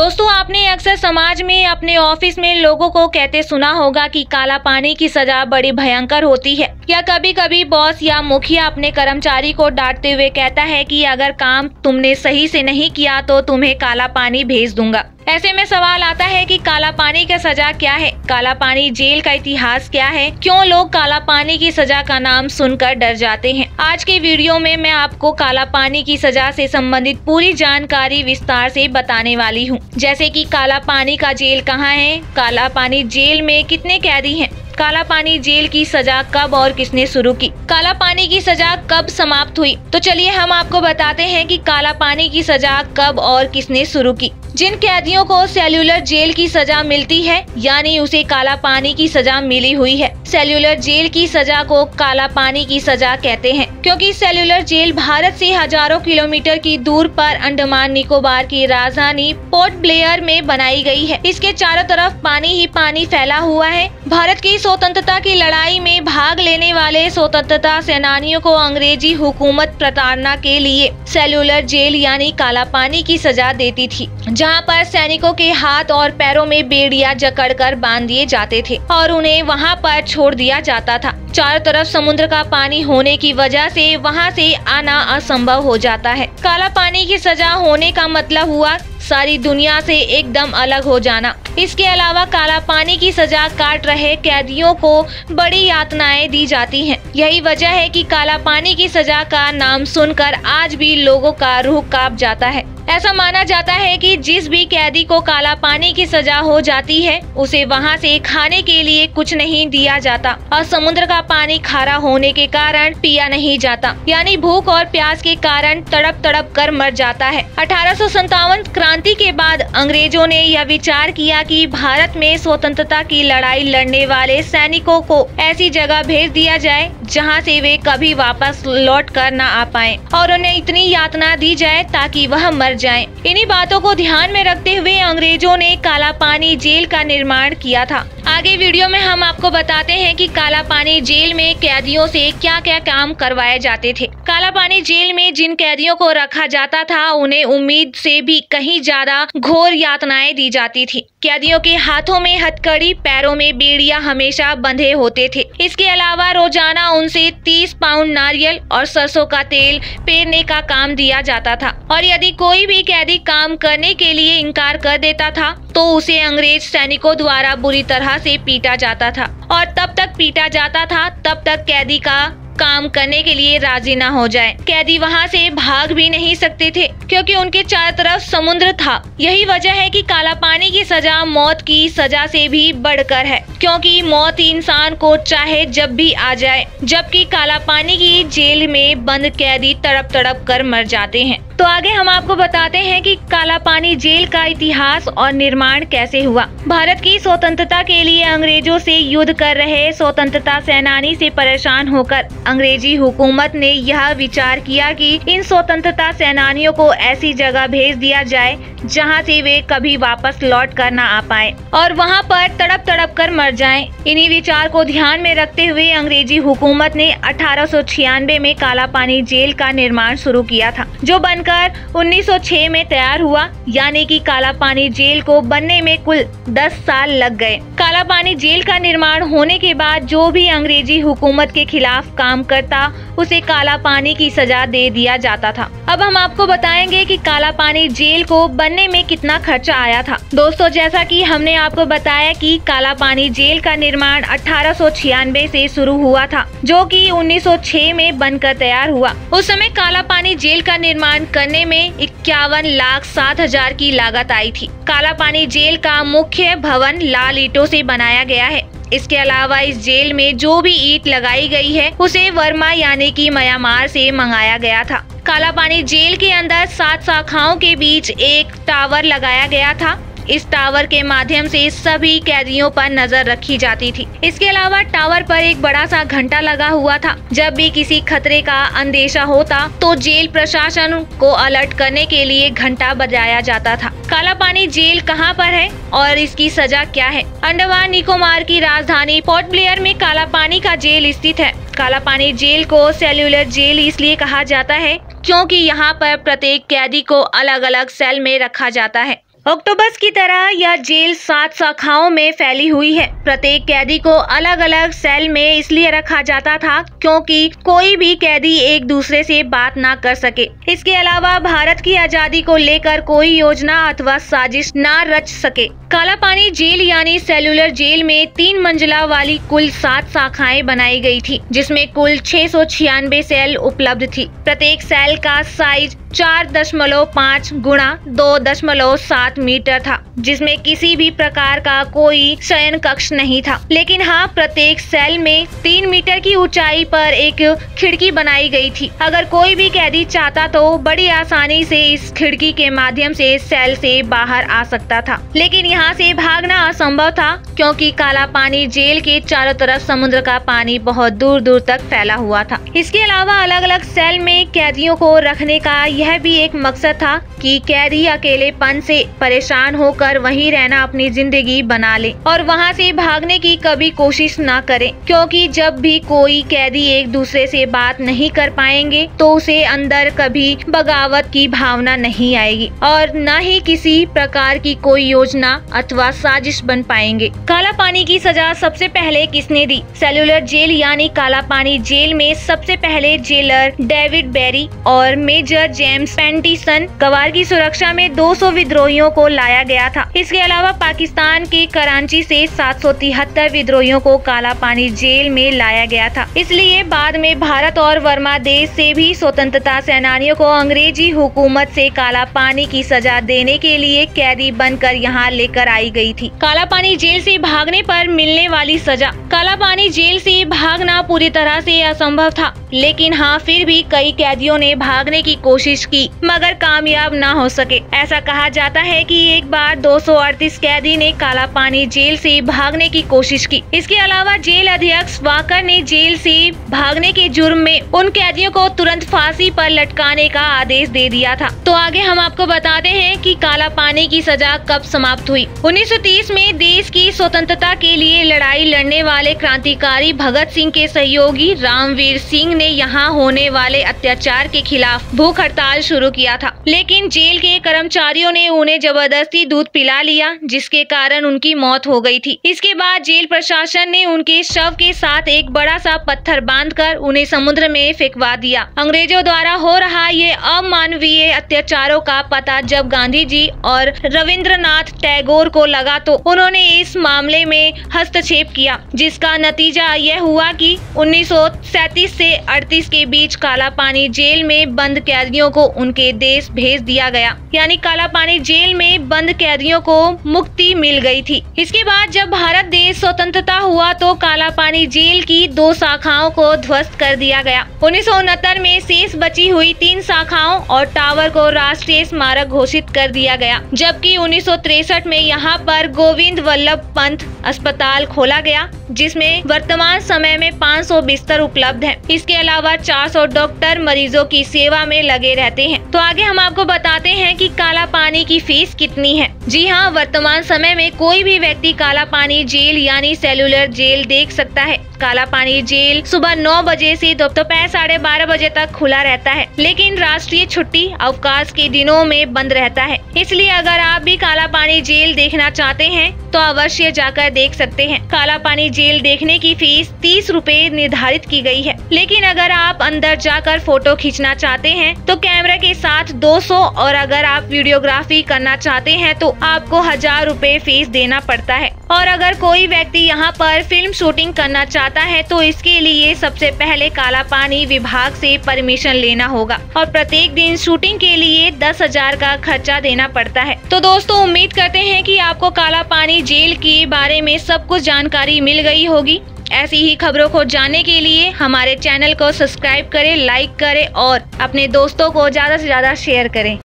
दोस्तों, आपने अक्सर समाज में, अपने ऑफिस में लोगों को कहते सुना होगा कि काला पानी की सजा बड़ी भयंकर होती है। या कभी कभी बॉस या मुखिया अपने कर्मचारी को डांटते हुए कहता है कि अगर काम तुमने सही से नहीं किया तो तुम्हें काला पानी भेज दूंगा। ऐसे में सवाल आता है कि काला पानी का सजा क्या है? काला पानी जेल का इतिहास क्या है? क्यों लोग काला पानी की सजा का नाम सुनकर डर जाते हैं? आज के वीडियो में मैं आपको काला पानी की सजा से संबंधित पूरी जानकारी विस्तार से बताने वाली हूँ। जैसे कि काला पानी का जेल कहाँ है, काला पानी जेल में कितने कैदी हैं, काला पानी जेल की सजा कब और किसने शुरू की, काला पानी की सजा कब समाप्त हुई। तो चलिए हम आपको बताते हैं कि काला पानी की सजा कब और किसने शुरू की। जिन कैदियों को सेल्युलर जेल की सजा मिलती है, यानी उसे काला पानी की सजा मिली हुई है। सेल्युलर जेल की सजा को काला पानी की सजा कहते हैं, क्योंकि सेल्युलर जेल भारत से हजारों किलोमीटर की दूर पर अंडमान निकोबार की राजधानी पोर्ट ब्लेयर में बनाई गई है। इसके चारों तरफ पानी ही पानी फैला हुआ है। भारत की स्वतंत्रता की लड़ाई में भाग लेने वाले स्वतंत्रता सेनानियों को अंग्रेजी हुकूमत प्रताड़ना के लिए सेल्युलर जेल यानी काला पानी की सजा देती थी, जहां पर सैनिकों के हाथ और पैरों में बेड़ियां जकड़कर बांध दिए जाते थे और उन्हें वहां पर छोड़ दिया जाता था। चारों तरफ समुद्र का पानी होने की वजह से वहां से आना असंभव हो जाता है। काला पानी की सजा होने का मतलब हुआ सारी दुनिया से एकदम अलग हो जाना। इसके अलावा काला पानी की सजा काट रहे कैदियों को बड़ी यातनाएं दी जाती हैं। यही वजह है कि काला पानी की सजा का नाम सुनकर आज भी लोगों का रूह कांप जाता है। ऐसा माना जाता है कि जिस भी कैदी को काला पानी की सजा हो जाती है, उसे वहां से खाने के लिए कुछ नहीं दिया जाता और समुद्र का पानी खारा होने के कारण पिया नहीं जाता, यानी भूख और प्यास के कारण तड़प तड़प कर मर जाता है। 1857 क्रांति के बाद अंग्रेजों ने यह विचार किया कि भारत में स्वतंत्रता की लड़ाई लड़ने वाले सैनिकों को ऐसी जगह भेज दिया जाए जहाँ से वे कभी वापस लौट कर न आ पाए और उन्हें इतनी यातना दी जाए ताकि वह मर जाएं। इन्हीं बातों को ध्यान में रखते हुए अंग्रेजों ने काला पानी जेल का निर्माण किया था। आगे वीडियो में हम आपको बताते हैं कि काला पानी जेल में कैदियों से क्या क्या काम करवाए जाते थे। काला पानी जेल में जिन कैदियों को रखा जाता था, उन्हें उम्मीद से भी कहीं ज्यादा घोर यातनाएं दी जाती थी। कैदियों के हाथों में हथकड़ी, पैरों में बेड़ियां हमेशा बंधे होते थे। इसके अलावा रोजाना उनसे 30 पाउंड नारियल और सरसों का तेल पेरने का काम दिया जाता था और यदि कोई भी कैदी काम करने के लिए इनकार कर देता था तो उसे अंग्रेज सैनिकों द्वारा बुरी तरह से पीटा जाता था और तब तक पीटा जाता था तब तक कैदी का काम करने के लिए राजी न हो जाए। कैदी वहां से भाग भी नहीं सकते थे क्योंकि उनके चारों तरफ समुद्र था। यही वजह है कि काला पानी की सजा मौत की सजा से भी बढ़कर है, क्योंकि मौत इंसान को चाहे जब भी आ जाए, जबकि काला पानी की जेल में बंद कैदी तड़प तड़प कर मर जाते हैं। तो आगे हम आपको बताते हैं कि काला पानी जेल का इतिहास और निर्माण कैसे हुआ। भारत की स्वतंत्रता के लिए अंग्रेजों से युद्ध कर रहे स्वतंत्रता सेनानी से परेशान होकर अंग्रेजी हुकूमत ने यह विचार किया कि इन स्वतंत्रता सेनानियों को ऐसी जगह भेज दिया जाए जहां से वे कभी वापस लौट कर न आ पाए और वहां पर तड़प तड़प कर मर जाएं। इन्हीं विचार को ध्यान में रखते हुए अंग्रेजी हुकूमत ने 1896 में काला पानी जेल का निर्माण शुरू किया था, जो बनकर 1906 में तैयार हुआ। यानी कि काला पानी जेल को बनने में कुल 10 साल लग गए। काला पानी जेल का निर्माण होने के बाद जो भी अंग्रेजी हुकूमत के खिलाफ काम करता उसे काला पानी की सजा दे दिया जाता था। अब हम आपको बताएंगे कि काला पानी जेल को बनने में कितना खर्चा आया था। दोस्तों, जैसा कि हमने आपको बताया कि काला पानी जेल का निर्माण 1896 से शुरू हुआ था, जो कि 1906 में बनकर तैयार हुआ। उस समय काला पानी जेल का निर्माण करने में 51,07,000 की लागत आई थी। काला पानी जेल का मुख्य भवन लाल ईंटों से बनाया गया है। इसके अलावा इस जेल में जो भी ईंट लगाई गई है उसे वर्मा यानी कि म्यांमार से मंगाया गया था। काला पानी जेल के अंदर 7 शाखाओं के बीच एक टावर लगाया गया था। इस टावर के माध्यम से सभी कैदियों पर नजर रखी जाती थी। इसके अलावा टावर पर एक बड़ा सा घंटा लगा हुआ था। जब भी किसी खतरे का अंदेशा होता तो जेल प्रशासन को अलर्ट करने के लिए घंटा बजाया जाता था। काला पानी जेल कहाँ पर है और इसकी सजा क्या है? अंडमान निकोबार की राजधानी पोर्ट ब्लेयर में काला पानी का जेल स्थित है। काला पानी जेल को सेल्युलर जेल इसलिए कहा जाता है क्योंकि यहाँ पर प्रत्येक कैदी को अलग अलग सेल में रखा जाता है। ऑक्टोपस की तरह यह जेल 7 शाखाओं में फैली हुई है। प्रत्येक कैदी को अलग अलग सेल में इसलिए रखा जाता था क्योंकि कोई भी कैदी एक दूसरे से बात ना कर सके। इसके अलावा भारत की आजादी को लेकर कोई योजना अथवा साजिश ना रच सके। काला पानी जेल यानी सेल्युलर जेल में 3 मंजिला वाली कुल 7 शाखाएं बनाई गई थी, जिसमें कुल 696 सेल उपलब्ध थी। प्रत्येक सेल का साइज 4.5 गुणा 2.7 मीटर था, जिसमें किसी भी प्रकार का कोई शयन कक्ष नहीं था। लेकिन हाँ, प्रत्येक सेल में 3 मीटर की ऊंचाई पर एक खिड़की बनाई गई थी। अगर कोई भी कैदी चाहता तो बड़ी आसानी से इस खिड़की के माध्यम से सेल से बाहर आ सकता था। लेकिन यहाँ से भागना असंभव था क्योंकि काला पानी जेल के चारों तरफ समुद्र का पानी बहुत दूर दूर तक फैला हुआ था। इसके अलावा अलग अलग सेल में कैदियों को रखने का यह भी एक मकसद था कि कैदी अकेलेपन से परेशान होकर वहीं रहना अपनी जिंदगी बना ले और वहां से भागने की कभी कोशिश ना करें, क्योंकि जब भी कोई कैदी एक दूसरे से बात नहीं कर पाएंगे तो उसे अंदर कभी बगावत की भावना नहीं आएगी और न ही किसी प्रकार की कोई योजना अथवा साजिश बन पाएंगे। काला पानी की सजा सबसे पहले किसने दी? सेल्युलर जेल यानी काला पानी जेल में सबसे पहले जेलर डेविड बेरी और मेजर जेम्स पेंटिसन गवार की सुरक्षा में 200 विद्रोहियों को लाया गया था। इसके अलावा पाकिस्तान के कराची से 773 विद्रोहियों को काला पानी जेल में लाया गया था। इसलिए बाद में भारत और वर्मा देश से भी स्वतंत्रता सेनानियों को अंग्रेजी हुकूमत से काला पानी की सजा देने के लिए कैदी बनकर यहाँ लेकर आई गई थी। काला पानी जेल से भागने पर मिलने वाली सजा। काला पानी जेल से भागना पूरी तरह से असंभव था, लेकिन हाँ, फिर भी कई कैदियों ने भागने की कोशिश की मगर कामयाब न हो सके। ऐसा कहा जाता है कि एक बार 238 कैदी ने काला पानी जेल से भागने की कोशिश की। इसके अलावा जेल अध्यक्ष वाकर ने जेल से भागने के जुर्म में उन कैदियों को तुरंत फांसी पर लटकाने का आदेश दे दिया था। तो आगे हम आपको बताते हैं कि काला पानी की सजा कब समाप्त हुई। 1930 में देश की स्वतंत्रता के लिए लड़ाई लड़ने वाले क्रांतिकारी भगत सिंह के सहयोगी रामवीर सिंह ने यहाँ होने वाले अत्याचार के खिलाफ भूख हड़ताल शुरू किया था, लेकिन जेल के कर्मचारियों ने उन्हें जबरदस्ती दूध पिला लिया, जिसके कारण उनकी मौत हो गई थी। इसके बाद जेल प्रशासन ने उनके शव के साथ एक बड़ा सा पत्थर बांधकर उन्हें समुद्र में फेंकवा दिया। अंग्रेजों द्वारा हो रहा ये अमानवीय अत्याचारों का पता जब गांधी जी और रविंद्रनाथ टैगोर को लगा तो उन्होंने इस मामले में हस्तक्षेप किया, जिसका नतीजा यह हुआ कि 1937 से 38 के बीच काला पानी जेल में बंद कैदियों को उनके देश भेज दिया गया। यानी काला पानी जेल में बंद कैदियों को मुक्ति मिल गई थी। इसके बाद जब भारत देश स्वतंत्रता हुआ तो काला पानी जेल की 2 शाखाओं को ध्वस्त कर दिया गया। 1969 में शेष बची हुई 3 शाखाओं और टावर को राष्ट्रीय स्मारक घोषित कर दिया गया, जबकि 1963 में यहाँ पर गोविंद वल्लभ पंत अस्पताल खोला गया, जिसमें वर्तमान समय में 500 बिस्तर उपलब्ध हैं। इसके अलावा 400 डॉक्टर मरीजों की सेवा में लगे रहते हैं। तो आगे हम आपको बताते हैं कि काला पानी की फीस कितनी है। जी हाँ, वर्तमान समय में कोई भी व्यक्ति काला पानी जेल यानी सेल्युलर जेल देख सकता है। काला पानी जेल सुबह 9 बजे से दोपहर 12:30 बजे तक खुला रहता है, लेकिन राष्ट्रीय छुट्टी अवकाश के दिनों में बंद रहता है। इसलिए अगर आप भी काला पानी जेल देखना चाहते हैं तो अवश्य जाकर देख सकते हैं। काला पानी जेल देखने की फीस 30 रुपए निर्धारित की गई है, लेकिन अगर आप अंदर जाकर फोटो खींचना चाहते हैं तो कैमरा के साथ 200 और अगर आप वीडियोग्राफी करना चाहते हैं तो आपको 1000 रुपए फीस देना पड़ता है। और अगर कोई व्यक्ति यहाँ पर फिल्म शूटिंग करना चाहता है तो इसके लिए सबसे पहले काला पानी विभाग से परमिशन लेना होगा और प्रत्येक दिन शूटिंग के लिए 10,000 का खर्चा देना पड़ता है। तो दोस्तों, उम्मीद करते हैं कि आपको काला पानी जेल के बारे में सब कुछ जानकारी मिल गई होगी। ऐसी ही खबरों को जानने के लिए हमारे चैनल को सब्सक्राइब करें, लाइक करें और अपने दोस्तों को ज्यादा से ज्यादा शेयर करें।